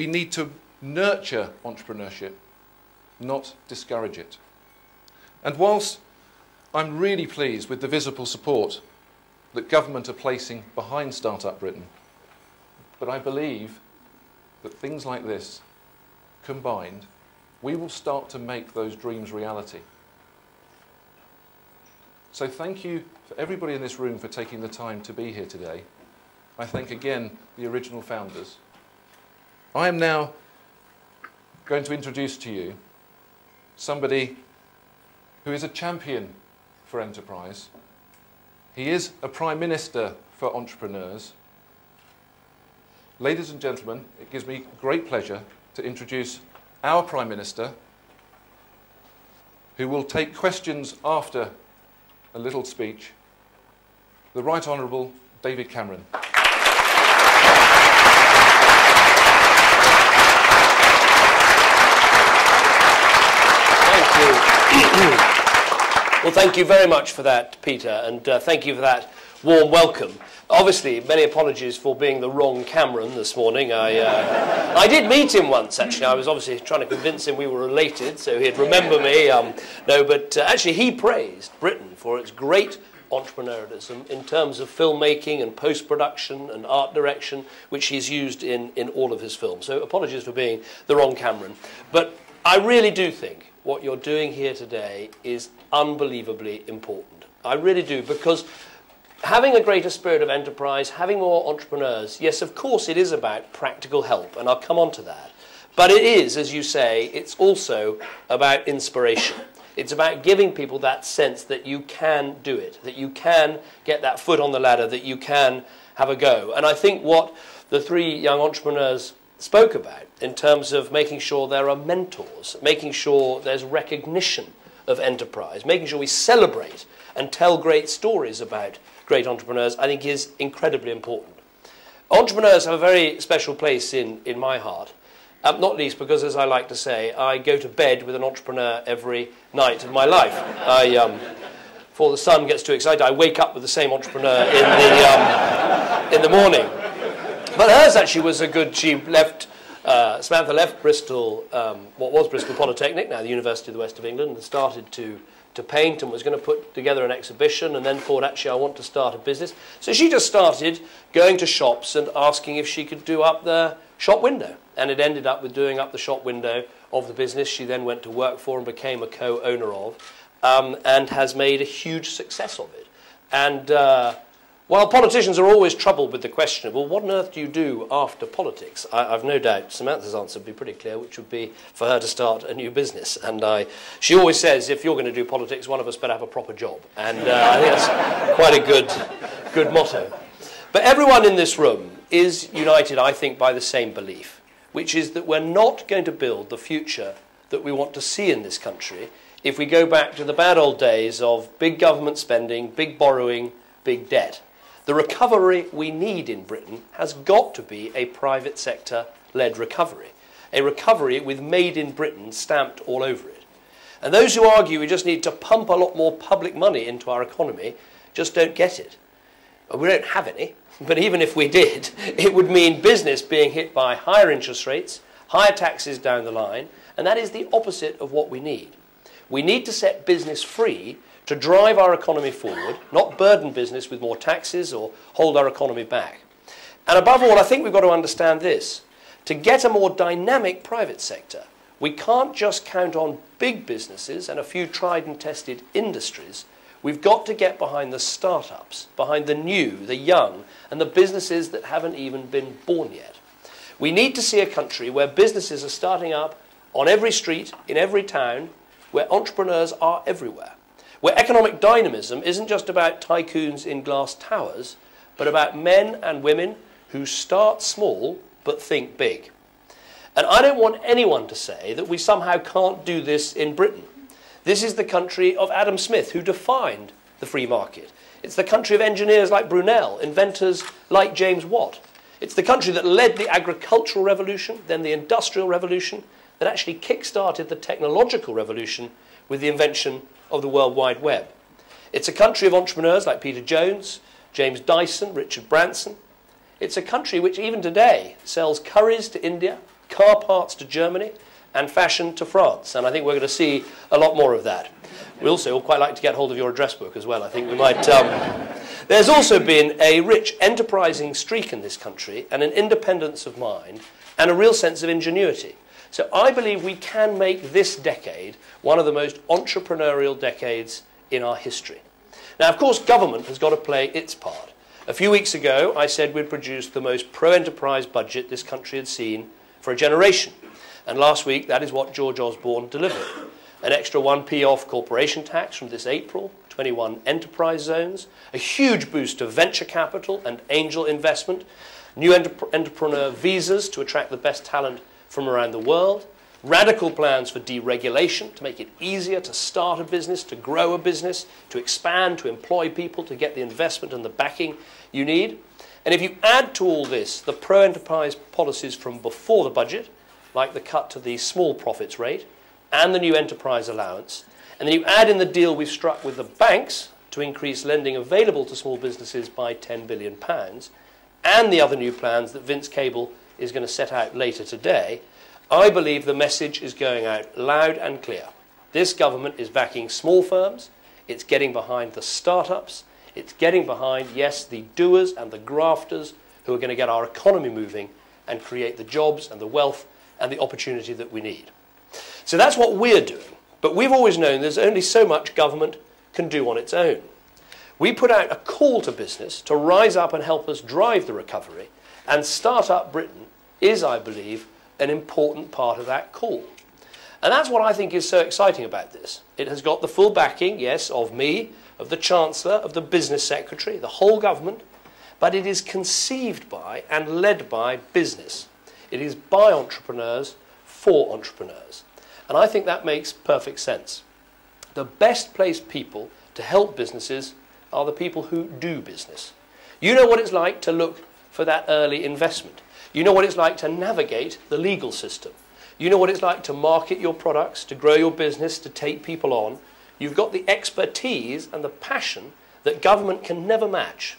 we need to nurture entrepreneurship, not discourage it. And whilst I'm really pleased with the visible support that government are placing behind StartUp Britain, but I believe that things like this, combined, we will start to make those dreams reality. So thank you for everybody in this room for taking the time to be here today. I thank again the original founders. I am now going to introduce to you somebody who is a champion for enterprise. He is a Prime Minister for entrepreneurs. Ladies and gentlemen, it gives me great pleasure to introduce our Prime Minister, who will take questions after a little speech, the Right Honourable David Cameron. Well, thank you very much for that, Peter, and thank you for that warm welcome. Obviously, many apologies for being the wrong Cameron this morning. I did meet him once, actually. I was obviously trying to convince him we were related, so he'd remember me. Actually, he praised Britain for its great entrepreneurialism in terms of filmmaking and post-production and art direction, which he's used in all of his films. So apologies for being the wrong Cameron. But I really do think what you're doing here today is unbelievably important. I really do, because having a greater spirit of enterprise, having more entrepreneurs, yes, of course it is about practical help, and I'll come on to that. But it is, as you say, it's also about inspiration. It's about giving people that sense that you can do it, that you can get that foot on the ladder, that you can have a go. And I think what the three young entrepreneurs spoke about in terms of making sure there are mentors, making sure there's recognition of enterprise, making sure we celebrate and tell great stories about great entrepreneurs, I think is incredibly important. Entrepreneurs have a very special place in my heart, not least because, as I like to say, I go to bed with an entrepreneur every night of my life. Before the sun gets too excited, I wake up with the same entrepreneur in the morning. But hers actually was a good, she left, Samantha left Bristol, what was Bristol Polytechnic, now the University of the West of England, and started to paint and was going to put together an exhibition, and then thought, actually, I want to start a business. So she just started going to shops and asking if she could do up the shop window. And it ended up with doing up the shop window of the business she then went to work for and became a co-owner of, and has made a huge success of it. And while politicians are always troubled with the question of, well, what on earth do you do after politics? I've no doubt Samantha's answer would be pretty clear, which would be for her to start a new business. And she always says, if you're going to do politics, one of us better have a proper job. And I think that's quite a good motto. But everyone in this room is united, I think, by the same belief, which is that we're not going to build the future that we want to see in this country if we go back to the bad old days of big government spending, big borrowing, big debt. The recovery we need in Britain has got to be a private sector-led recovery, a recovery with Made in Britain stamped all over it. And those who argue we just need to pump a lot more public money into our economy just don't get it. We don't have any, but even if we did, it would mean business being hit by higher interest rates, higher taxes down the line, and that is the opposite of what we need. We need to set business free to drive our economy forward, not burden business with more taxes or hold our economy back. And above all, I think we've got to understand this. To get a more dynamic private sector, we can't just count on big businesses and a few tried and tested industries. We've got to get behind the startups, behind the new, the young, and the businesses that haven't even been born yet. We need to see a country where businesses are starting up on every street, in every town, where entrepreneurs are everywhere. Where economic dynamism isn't just about tycoons in glass towers, but about men and women who start small but think big. And I don't want anyone to say that we somehow can't do this in Britain. This is the country of Adam Smith, who defined the free market. It's the country of engineers like Brunel, inventors like James Watt. It's the country that led the agricultural revolution, then the industrial revolution, that actually kick-started the technological revolution with the invention of the World Wide Web. It's a country of entrepreneurs like Peter Jones, James Dyson, Richard Branson. It's a country which even today sells curries to India, car parts to Germany, and fashion to France. And I think we're going to see a lot more of that. We also quite like to get hold of your address book as well. I think we might... There's also been a rich enterprising streak in this country and an independence of mind and a real sense of ingenuity. So I believe we can make this decade one of the most entrepreneurial decades in our history. Now, of course, government has got to play its part. A few weeks ago, I said we'd produced the most pro-enterprise budget this country had seen for a generation. And last week, that is what George Osborne delivered. An extra 1p off corporation tax from this April, 21 enterprise zones, a huge boost to venture capital and angel investment, new entrepreneur visas to attract the best talent from around the world, radical plans for deregulation to make it easier to start a business, to grow a business, to expand, to employ people, to get the investment and the backing you need. And if you add to all this the pro-enterprise policies from before the budget, like the cut to the small profits rate and the new enterprise allowance, and then you add in the deal we've struck with the banks to increase lending available to small businesses by £10 billion, and the other new plans that Vince Cable is going to set out later today, I believe the message is going out loud and clear. This government is backing small firms, it's getting behind the startups, it's getting behind, yes, the doers and the grafters who are going to get our economy moving and create the jobs and the wealth and the opportunity that we need. So that's what we're doing. But we've always known there's only so much government can do on its own. We put out a call to business to rise up and help us drive the recovery, and StartUp Britain is, I believe, an important part of that call. And that's what I think is so exciting about this. It has got the full backing, yes, of me, of the Chancellor, of the Business Secretary, the whole government, but it is conceived by and led by business. It is by entrepreneurs, for entrepreneurs. And I think that makes perfect sense. The best placed people to help businesses are the people who do business. You know what it's like to look for that early investment. You know what it's like to navigate the legal system. You know what it's like to market your products, to grow your business, to take people on. You've got the expertise and the passion that government can never match.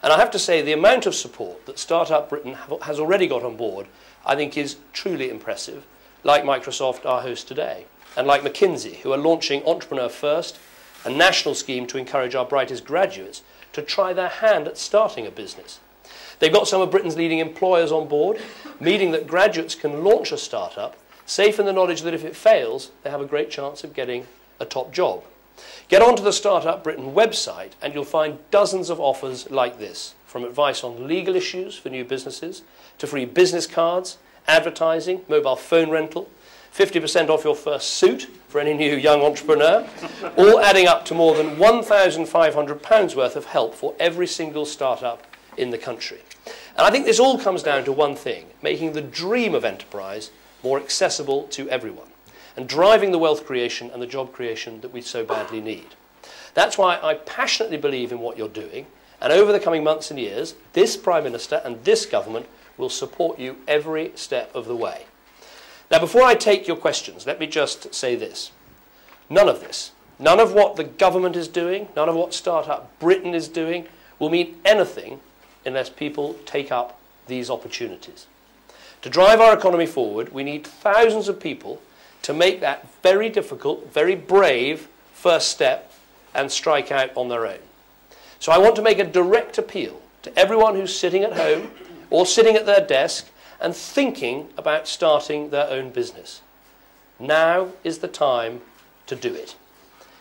And I have to say, the amount of support that StartUp Britain has already got on board, I think is truly impressive, like Microsoft, our host today, and like McKinsey, who are launching Entrepreneur First, a national scheme to encourage our brightest graduates to try their hand at starting a business. They've got some of Britain's leading employers on board, meaning that graduates can launch a startup, safe in the knowledge that if it fails, they have a great chance of getting a top job. Get onto the StartUp Britain website and you'll find dozens of offers like this, from advice on legal issues for new businesses, to free business cards, advertising, mobile phone rental, 50% off your first suit for any new young entrepreneur, all adding up to more than £1,500 worth of help for every single startup in the country. And I think this all comes down to one thing, making the dream of enterprise more accessible to everyone, and driving the wealth creation and the job creation that we so badly need. That's why I passionately believe in what you're doing, and over the coming months and years, this Prime Minister and this government will support you every step of the way. Now, before I take your questions, let me just say this. None of this, none of what the government is doing, none of what StartUp Britain is doing, will mean anything unless people take up these opportunities. To drive our economy forward, we need thousands of people to make that very difficult, very brave first step and strike out on their own. So I want to make a direct appeal to everyone who's sitting at home or sitting at their desk and thinking about starting their own business. Now is the time to do it.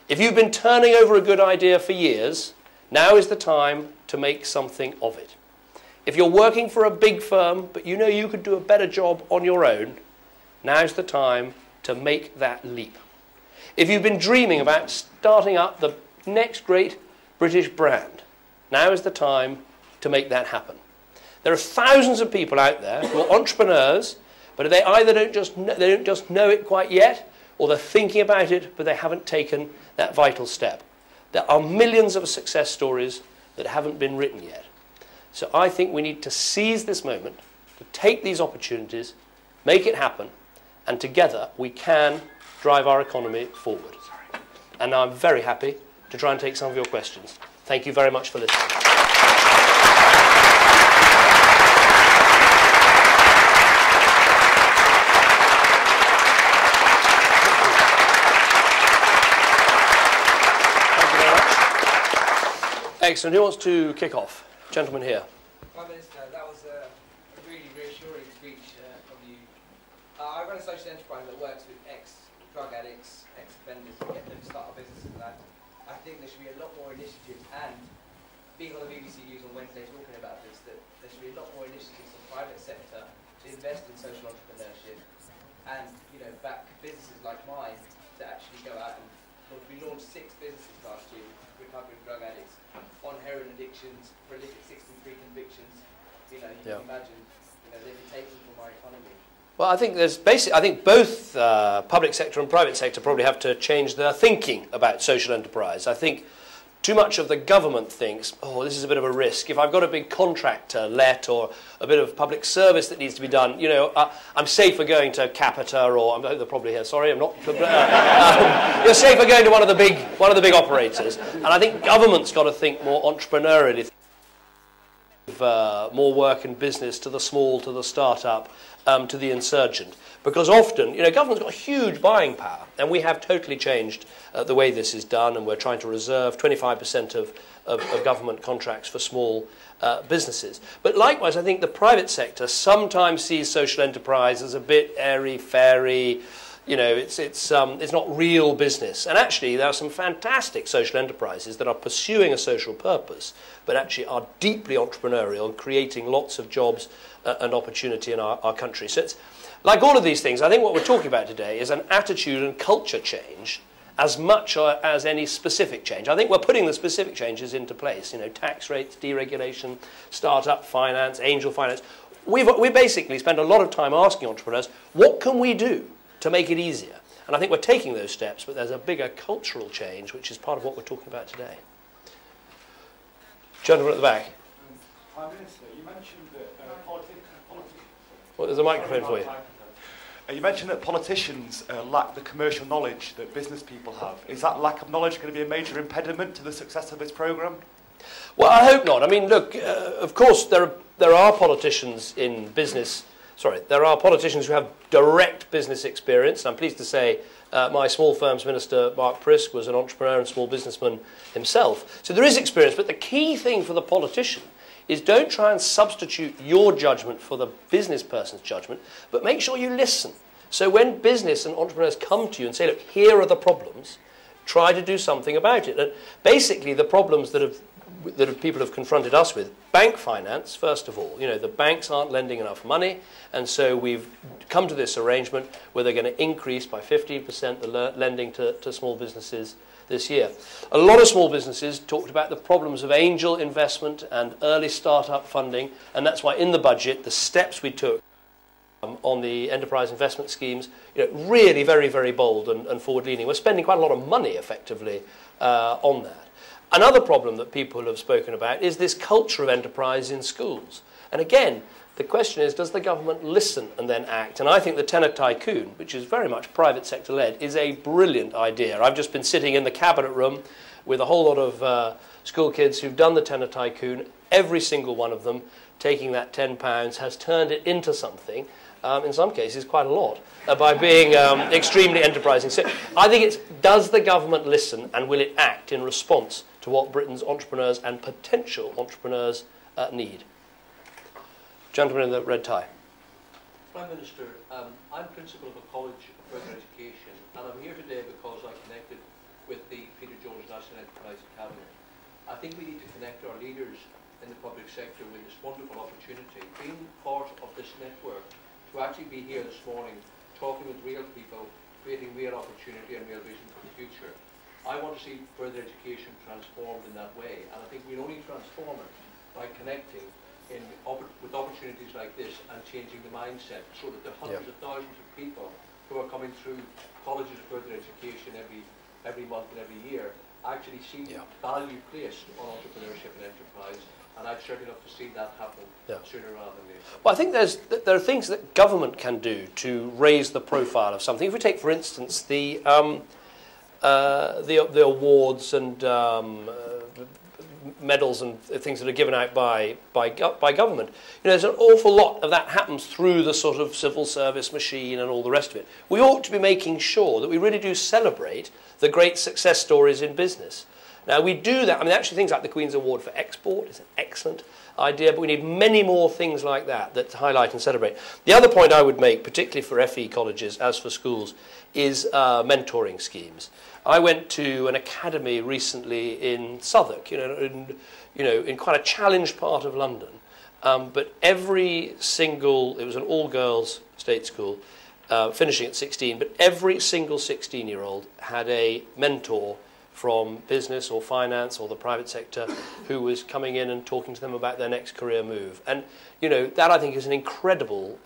If you've been turning over a good idea for years, now is the time to make something of it. If you're working for a big firm, but you know you could do a better job on your own, now's the time to make that leap. If you've been dreaming about starting up the next great British brand, now is the time to make that happen. There are thousands of people out there who are entrepreneurs, but they either don't just know it quite yet, or they're thinking about it, but they haven't taken that vital step. There are millions of success stories that haven't been written yet. So I think we need to seize this moment, to take these opportunities, make it happen, and together we can drive our economy forward. And now I'm very happy to try and take some of your questions. Thank you very much for listening. Excellent. Who wants to kick off? Gentleman here. Prime Minister, that was a really reassuring speech from you. I run a social enterprise that works with ex-drug addicts, ex-offenders, to get them to start a business and that. I think there should be a lot more initiatives, and being on the BBC News on Wednesday talking about this, that there should be a lot more initiatives in the private sector to invest in social entrepreneurship and, you know, back businesses like mine to actually go out and we launched 6 businesses last year, recovering drug addicts, on heroin addictions, prolific 63 convictions. You know, you can imagine, you know, they'd be taken from our economy. Well, I think there's I think both public sector and private sector probably have to change their thinking about social enterprise. I think too much of the government thinks, oh, this is a bit of a risk. If I've got a big contractor let or a bit of public service that needs to be done, you know, I'm safer going to Capita or they're probably here. Sorry, I'm not. You're safer going to one of the big operators. And I think government's got to think more entrepreneurially, more work and business to the small, to the startup, to the insurgent. Because often, you know, government's got huge buying power, and we have totally changed the way this is done, and we're trying to reserve 25% of government contracts for small businesses. But likewise, I think the private sector sometimes sees social enterprise as a bit airy-fairy. You know, it's not real business. And actually, there are some fantastic social enterprises that are pursuing a social purpose, but actually are deeply entrepreneurial and creating lots of jobs and opportunity in our country. So it's like all of these things, I think what we're talking about today is an attitude and culture change as much as any specific change. I think we're putting the specific changes into place, you know, tax rates, deregulation, startup finance, angel finance. We basically spend a lot of time asking entrepreneurs, what can we do to make it easier? And I think we're taking those steps, but there's a bigger cultural change, which is part of what we're talking about today. Gentleman at the back. Prime Minister, you mentioned that politicians... Well, there's a microphone for you. You mentioned that politicians lack the commercial knowledge that business people have. Is that lack of knowledge going to be a major impediment to the success of this programme? Well, I hope not. I mean, look, of course, there are politicians in business. Sorry, there are politicians who have direct business experience. I'm pleased to say my small firms minister, Mark Prisk, was an entrepreneur and small businessman himself. So there is experience, but the key thing for the politician is don't try and substitute your judgment for the business person's judgment, but make sure you listen. So when business and entrepreneurs come to you and say, look, here are the problems, try to do something about it. And basically the problems that people have confronted us with, bank finance, first of all. You know, the banks aren't lending enough money, and so we've come to this arrangement where they're going to increase by 15% the lending to small businesses this year. A lot of small businesses talked about the problems of angel investment and early startup funding, and that's why in the budget, the steps we took on the enterprise investment schemes, you know, really very, very bold and forward-leaning. We're spending quite a lot of money, effectively, on that. Another problem that people have spoken about is this culture of enterprise in schools. And again, the question is, does the government listen and then act? And I think the Tenor Tycoon, which is very much private sector led, is a brilliant idea. I've just been sitting in the cabinet room with a whole lot of school kids who've done the Tenor Tycoon. Every single one of them, taking that £10, has turned it into something, in some cases quite a lot, by being extremely enterprising. So I think it's, does the government listen and will it act in response to what Britain's entrepreneurs and potential entrepreneurs need? Gentleman in the red tie. Prime Minister, I'm principal of a college of further education, and I'm here today because I connected with the Peter Jones National Enterprise Academy. I think we need to connect our leaders in the public sector with this wonderful opportunity, being part of this network, to actually be here this morning, talking with real people, creating real opportunity and real vision for the future. I want to see further education transformed in that way, and I think we'll only transform it by connecting with opportunities like this and changing the mindset so that the hundreds of thousands of people who are coming through colleges of further education every month and every year actually see value placed on entrepreneurship and enterprise. And I'd certainly love to see that happen sooner rather than later. Well, I think there are things that government can do to raise the profile of something. If we take, for instance, the awards and medals and things that are given out by government. You know, there's an awful lot of that happens through the sort of civil service machine and all the rest of it. We ought to be making sure that we really do celebrate the great success stories in business. Now, we do that. I mean, actually, things like the Queen's Award for Export is an excellent idea, but we need many more things like that that highlight and celebrate. The other point I would make, particularly for FE colleges, as for schools, is mentoring schemes. I went to an academy recently in Southwark, in quite a challenged part of London, but every single, it was an all-girls state school, finishing at 16, but every single 16-year-old had a mentor from business or finance or the private sector who was coming in and talking to them about their next career move. And, that I think is an incredible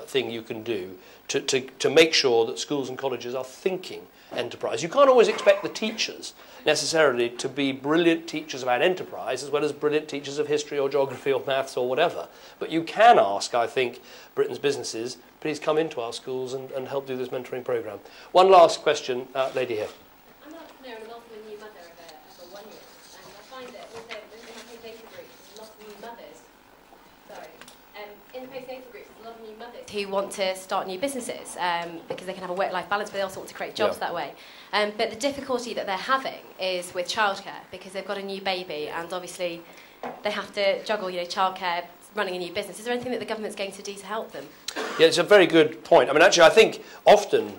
thing you can do to make sure that schools and colleges are thinking enterprise. You can't always expect the teachers necessarily to be brilliant teachers about enterprise as well as brilliant teachers of history or geography or maths or whatever. But you can ask, I think, Britain's businesses, please come into our schools and help do this mentoring programme. One last question, lady here. I'm an entrepreneur and I'm also a new mother of a 1-year-old, and I find that in my post-data groups, there's a lot of new mothers. In the post-data groups, there's a lot of new mothers who want to start new businesses because they can have a work-life balance, but they also want to create jobs that way. But the difficulty that they're having is with childcare, because they've got a new baby and obviously they have to juggle, childcare, running a new business. Is there anything that the government's going to do to help them? Yeah, it's a very good point. I mean, actually, I think often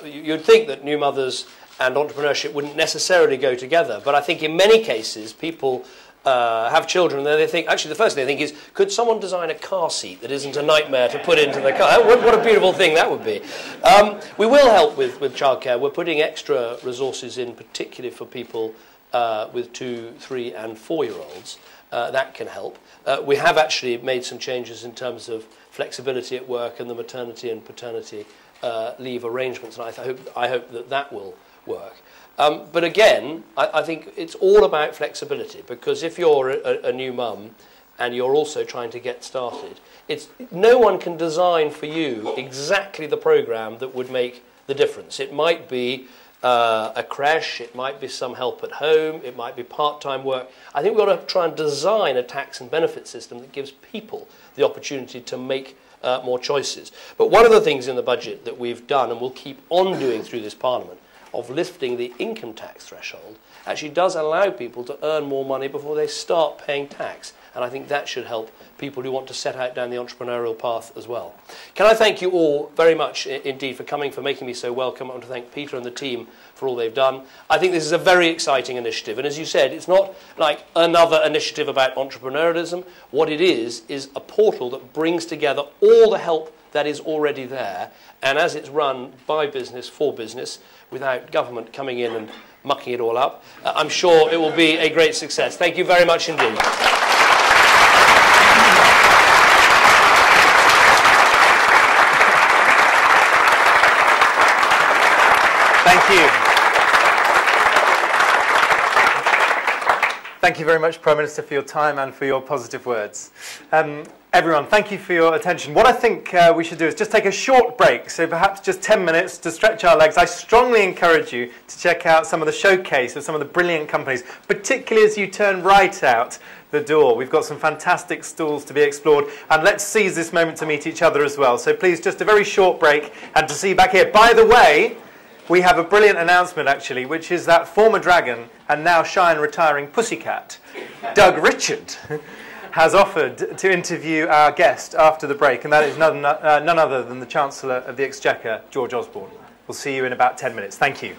you'd think that new mothers and entrepreneurship wouldn't necessarily go together, but I think in many cases people have children and then they think, actually the first thing they think is, could someone design a car seat that isn't a nightmare to put into the car? What a beautiful thing that would be. We will help with childcare. We're putting extra resources in, particularly for people with 2, 3 and 4-year-olds. That can help. We have actually made some changes in terms of flexibility at work and the maternity and paternity leave arrangements, and I hope that will work. But again, I think it's all about flexibility, because if you're a new mum and you're also trying to get started, no one can design for you exactly the programme that would make the difference. It might be a creche, it might be some help at home, it might be part-time work. I think we've got to try and design a tax and benefit system that gives people the opportunity to make more choices. But one of the things in the budget that we've done and will keep on doing through this Parliament, of lifting the income tax threshold, actually does allow people to earn more money before they start paying tax. And I think that should help people who want to set out down the entrepreneurial path as well. Can I thank you all very much indeed for coming, for making me so welcome. I want to thank Peter and the team for all they've done. I think this is a very exciting initiative. And as you said, it's not like another initiative about entrepreneurialism. What it is a portal that brings together all the help that is already there. And as it's run by business, for business, without government coming in and mucking it all up, I'm sure it will be a great success. Thank you very much indeed. Thank you. Thank you very much, Prime Minister, for your time and for your positive words. Everyone, thank you for your attention. What I think we should do is just take a short break, so perhaps just 10 minutes to stretch our legs. I strongly encourage you to check out some of the showcase of some of the brilliant companies, particularly as you turn right out the door. We've got some fantastic stalls to be explored, and let's seize this moment to meet each other as well. So please, just a very short break, and to see you back here. By the way, we have a brilliant announcement, actually, which is that former Dragon and now shy and retiring pussycat, Doug Richard, has offered to interview our guest after the break, and that is none other than the Chancellor of the Exchequer, George Osborne. We'll see you in about 10 minutes. Thank you.